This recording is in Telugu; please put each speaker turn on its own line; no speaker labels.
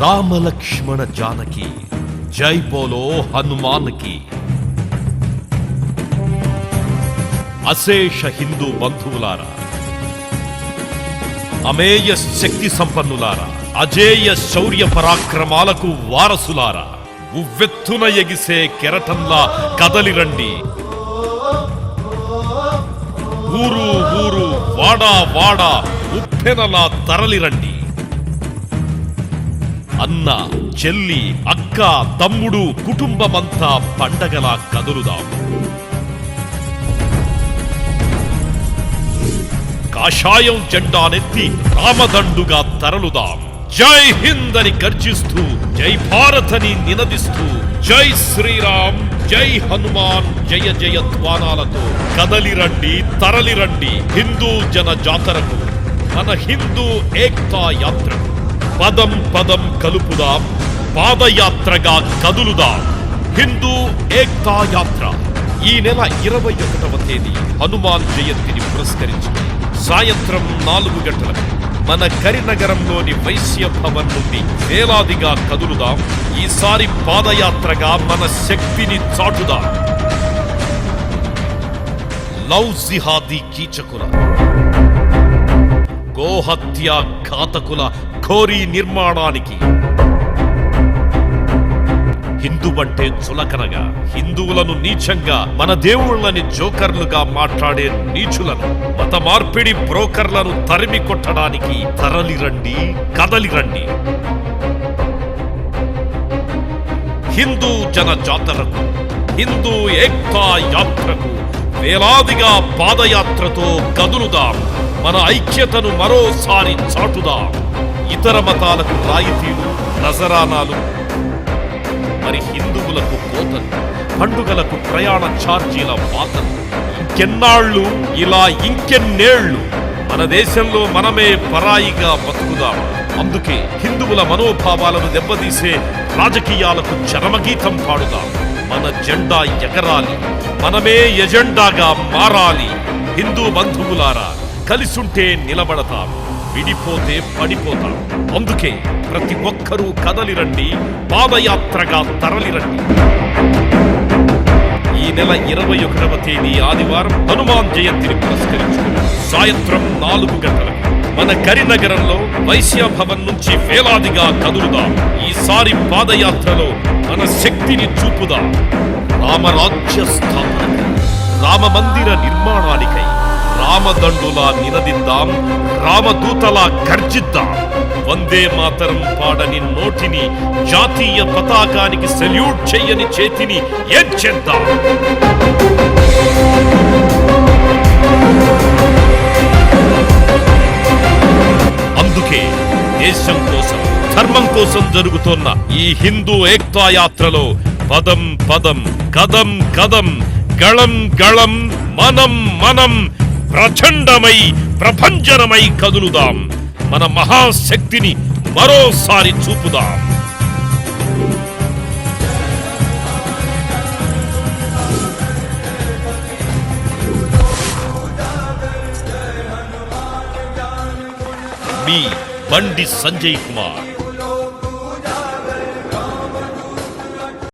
రామ లక్ష్మణ జానకి జై బోలో హనుమాన్ కి. అశేష హిందూ బంధువులారా, అమేయ శక్తి సంపన్నులారా, అజేయ శౌర్య పరాక్రమాలకు వారసులారా, ఉవ్వెత్తున ఎగిసే కెరటంలా కదలిరండి. ఊరు ఊరు వాడా వాడా ఉప్పెనలా తరలిరండి. అన్న, చెల్లి, అక్క, తమ్ముడు, కుటుంబమంతా పండగలా కదులుదాం. కాషాయం జెండానెత్తి రామదండుగా తరలుదాం. జై హింద్ అని గర్జిస్తూ, జై భారత్ అని నినదిస్తూ, జై శ్రీరామ్, జై హనుమాన్, జయ జయ ధ్వానాలతో కదలిరండి, తరలిరండి హిందూ జన జాతరకు, మన హిందూ ఏక్తా యాత్రకు. పదం పదం కలుపుదాం, పాదయాత్రగా కదులుదాం. హిందూ ఏక్తా యాత్ర ఈ నెల 21వ తేదీ హనుమాన్ జయంతిని పురస్కరించింది. సాయంత్రం 4 గంటలకు మన కరీంనగరంలోని వైశ్య భవన్ నుండి వేలాదిగా కదులుదాం. ఈసారి పాదయాత్రగా మన శక్తిని చాటుదాం. లవ్ జిహాదీ కీచకుల, గోహత్య ఘాతకుల ఘోరీ నిర్మాణానికి, హిందువంటే చులకనగా, హిందువులను నీచంగా, మన దేవుళ్ళని జోకర్లుగా మాట్లాడే నీచులను, మత మార్పిడి బ్రోకర్లను తరిమి కొట్టడానికి తరలిరండి, కదలిరండి. హిందూ జన జాతరకు, హిందూ ఏక్తా యాత్రకు వేలాదిగా పాదయాత్రతో కదులుదాం. మన ఐక్యతను మరోసారి చాటుదాం. ఇతర మతాలకు రాయితీలు, నజరానాలు, మరి హిందువులకు కోతలు, పండుగలకు ప్రయాణ ఛార్జీల వాతలు, ఇంకెన్నాళ్ళు ఇలా ఇంకెన్నేళ్లు మన దేశంలో మనమే పరాయిగా బతుకుదాం. అందుకే హిందువుల మనోభావాలను దెబ్బతీసే రాజకీయాలకు చరమగీతం పాడుదాం. మన జెండా ఎగరాలి, మనమే ఎజెండాగా మారాలి. హిందూ బంధువులారా, కలిసుంటే నిలబడతాం, విడిపోతే పడిపోతాం. అందుకే ప్రతి ఒక్కరూ కదలిరండి, పాదయాత్రగా తరలిరండి. ఈ నెల 21వ తేదీ ఆదివారం హనుమాన్ జయంతిని పురస్కరించుకుని సాయంత్రం 4 గంటలకు మన కరీంనగరంలో వైశ్య భవన్ నుంచి వేలాదిగా కదులుదాం. ఈసారి పాదయాత్రలో మన శక్తిని చూపుదాం. రామరాజ్య స్థాపనకై, రామ మందిర నిర్మాణానికై రామదండులా నినదిద్దాం, రామదూతలా గర్జిద్దాం. వందే మాతరం పాడని నోటిని, జాతీయ పతాకానికి సెల్యూట్ చెయ్యని చేతిని ఏం చేద్దాం. అందుకే దేశం కోసం, ధర్మం కోసం జరుగుతున్న ఈ హిందూ ఏక్తా యాత్రలో పదం పదం, కదం కదం, గళం గళం, మనం మనం ప్రచండమై ప్రభంజనమై కదులుదాం. మన మహాశక్తిని మరోసారి చూపుదాం. మీ బండి సంజయ్ కుమార్.